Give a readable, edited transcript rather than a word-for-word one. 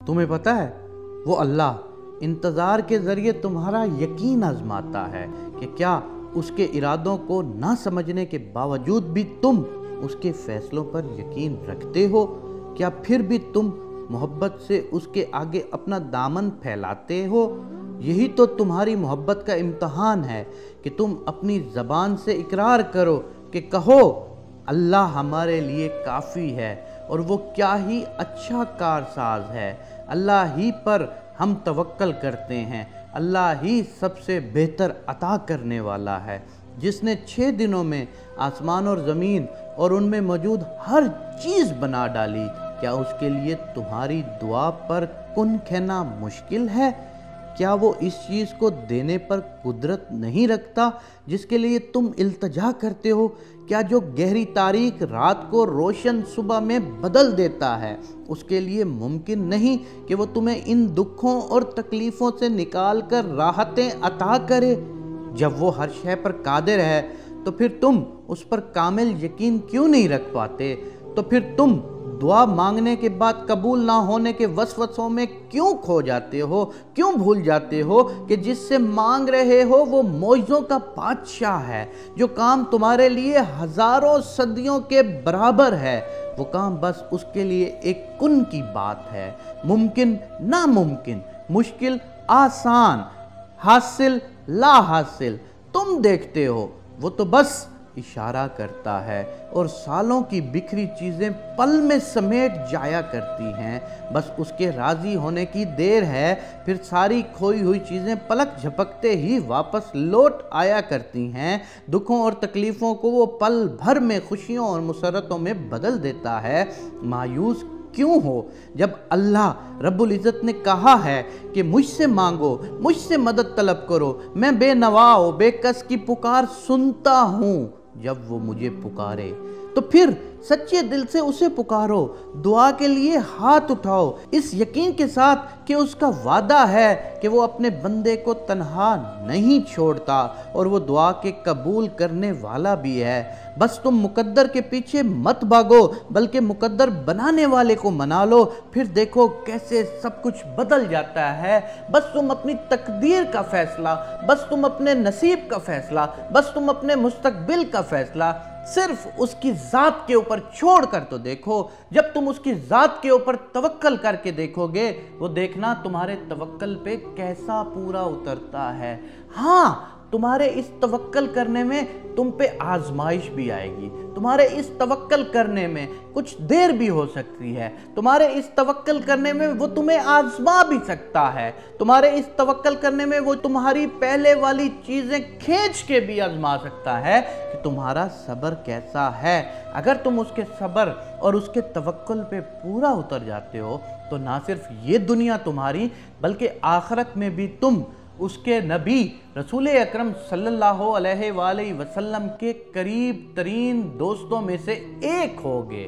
تمہیں پتا ہے وہ اللہ انتظار کے ذریعے تمہارا یقین آزماتا ہے کہ کیا اس کے ارادوں کو نہ سمجھنے کے باوجود بھی تم اس کے فیصلوں پر یقین رکھتے ہو؟ کیا پھر بھی تم محبت سے اس کے آگے اپنا دامن پھیلاتے ہو؟ یہی تو تمہاری محبت کا امتحان ہے کہ تم اپنی زبان سے اقرار کرو کہ کہو اللہ ہمارے لیے کافی ہے اور وہ کیا ہی اچھا کارساز ہے۔ اللہ ہی پر ہم توکل کرتے ہیں، اللہ ہی سب سے بہتر عطا کرنے والا ہے، جس نے 6 دنوں میں آسمان اور زمین اور ان میں موجود ہر چیز بنا ڈالی۔ کیا اس کے لیے تمہاری دعا پر کن کہنا مشکل ہے؟ کیا وہ اس چیز کو دینے پر قدرت نہیں رکھتا جس کے لیے تم التجا کرتے ہو؟ کیا جو گہری تاریک رات کو روشن صبح میں بدل دیتا ہے اس کے لیے ممکن نہیں کہ وہ تمہیں ان دکھوں اور تکلیفوں سے نکال کر راحتیں عطا کرے؟ جب وہ ہر شے پر قادر ہے تو پھر تم اس پر کامل یقین کیوں نہیں رکھ پاتے؟ تو پھر تم دعا مانگنے کے بعد قبول نہ ہونے کے وسوسوں میں کیوں کھو جاتے ہو؟ کیوں بھول جاتے ہو کہ جس سے مانگ رہے ہو وہ معجزوں کا بادشاہ ہے؟ جو کام تمہارے لیے ہزاروں صدیوں کے برابر ہے، وہ کام بس اس کے لیے ایک کن کی بات ہے۔ ممکن ناممکن، مشکل آسان، حاصل لا حاصل، تم دیکھتے ہو وہ تو بس اشارہ کرتا ہے اور سالوں کی بکھری چیزیں پل میں سمیٹ جایا کرتی ہیں۔ بس اس کے راضی ہونے کی دیر ہے، پھر ساری کھوئی ہوئی چیزیں پلک جھپکتے ہی واپس لوٹ آیا کرتی ہیں۔ دکھوں اور تکلیفوں کو وہ پل بھر میں خوشیوں اور مسرتوں میں بدل دیتا ہے۔ مایوس کیوں ہو جب اللہ رب العزت نے کہا ہے کہ مجھ سے مانگو، مجھ سے مدد طلب کرو، میں بے نوا و بے کس کی پکار سنتا ہوں جب وہ مجھے پکارے؟ تو پھر سچے دل سے اسے پکارو، دعا کے لیے ہاتھ اٹھاؤ، اس یقین کے ساتھ کہ اس کا وعدہ ہے کہ وہ اپنے بندے کو تنہا نہیں چھوڑتا اور وہ دعا کے قبول کرنے والا بھی ہے۔ بس تم مقدر کے پیچھے مت بھاگو بلکہ مقدر بنانے والے کو منا لو، پھر دیکھو کیسے سب کچھ بدل جاتا ہے۔ بس تم اپنی تقدیر کا فیصلہ، بس تم اپنے نصیب کا فیصلہ، بس تم اپنے مستقبل کا فیصلہ صرف اس کی ذات کے اوپر چھوڑ کر تو دیکھو۔ جب تم اس کی ذات کے اوپر توکل کر کے دیکھو گے، وہ دیکھنا تمہارے توکل پہ کیسا پورا اترتا ہے۔ ہاں، تمہارے اس توکل کرنے میں تم پہ آزمائش بھی آئے گی، تمہارے اس توکل کرنے میں کچھ دیر بھی ہو سکتی ہے، تمہارے اس توکل کرنے میں وہ تمہیں آزما بھی سکتا ہے، تمہارے اس توکل کرنے میں وہ تمہاری پہلے والی چیزیں کھینچ کے بھی آزما سکتا ہے کہ تمہارا صبر کیسا ہے۔ اگر تم اس کے صبر اور اس کے توکل پہ پورا اتر جاتے ہو تو نہ صرف یہ دنیا تمہاری بلکہ آخرت میں بھی تم اس کے نبی رسول اکرم صلی اللہ علیہ وآلہ وسلم کے قریب ترین دوستوں میں سے ایک ہوگے۔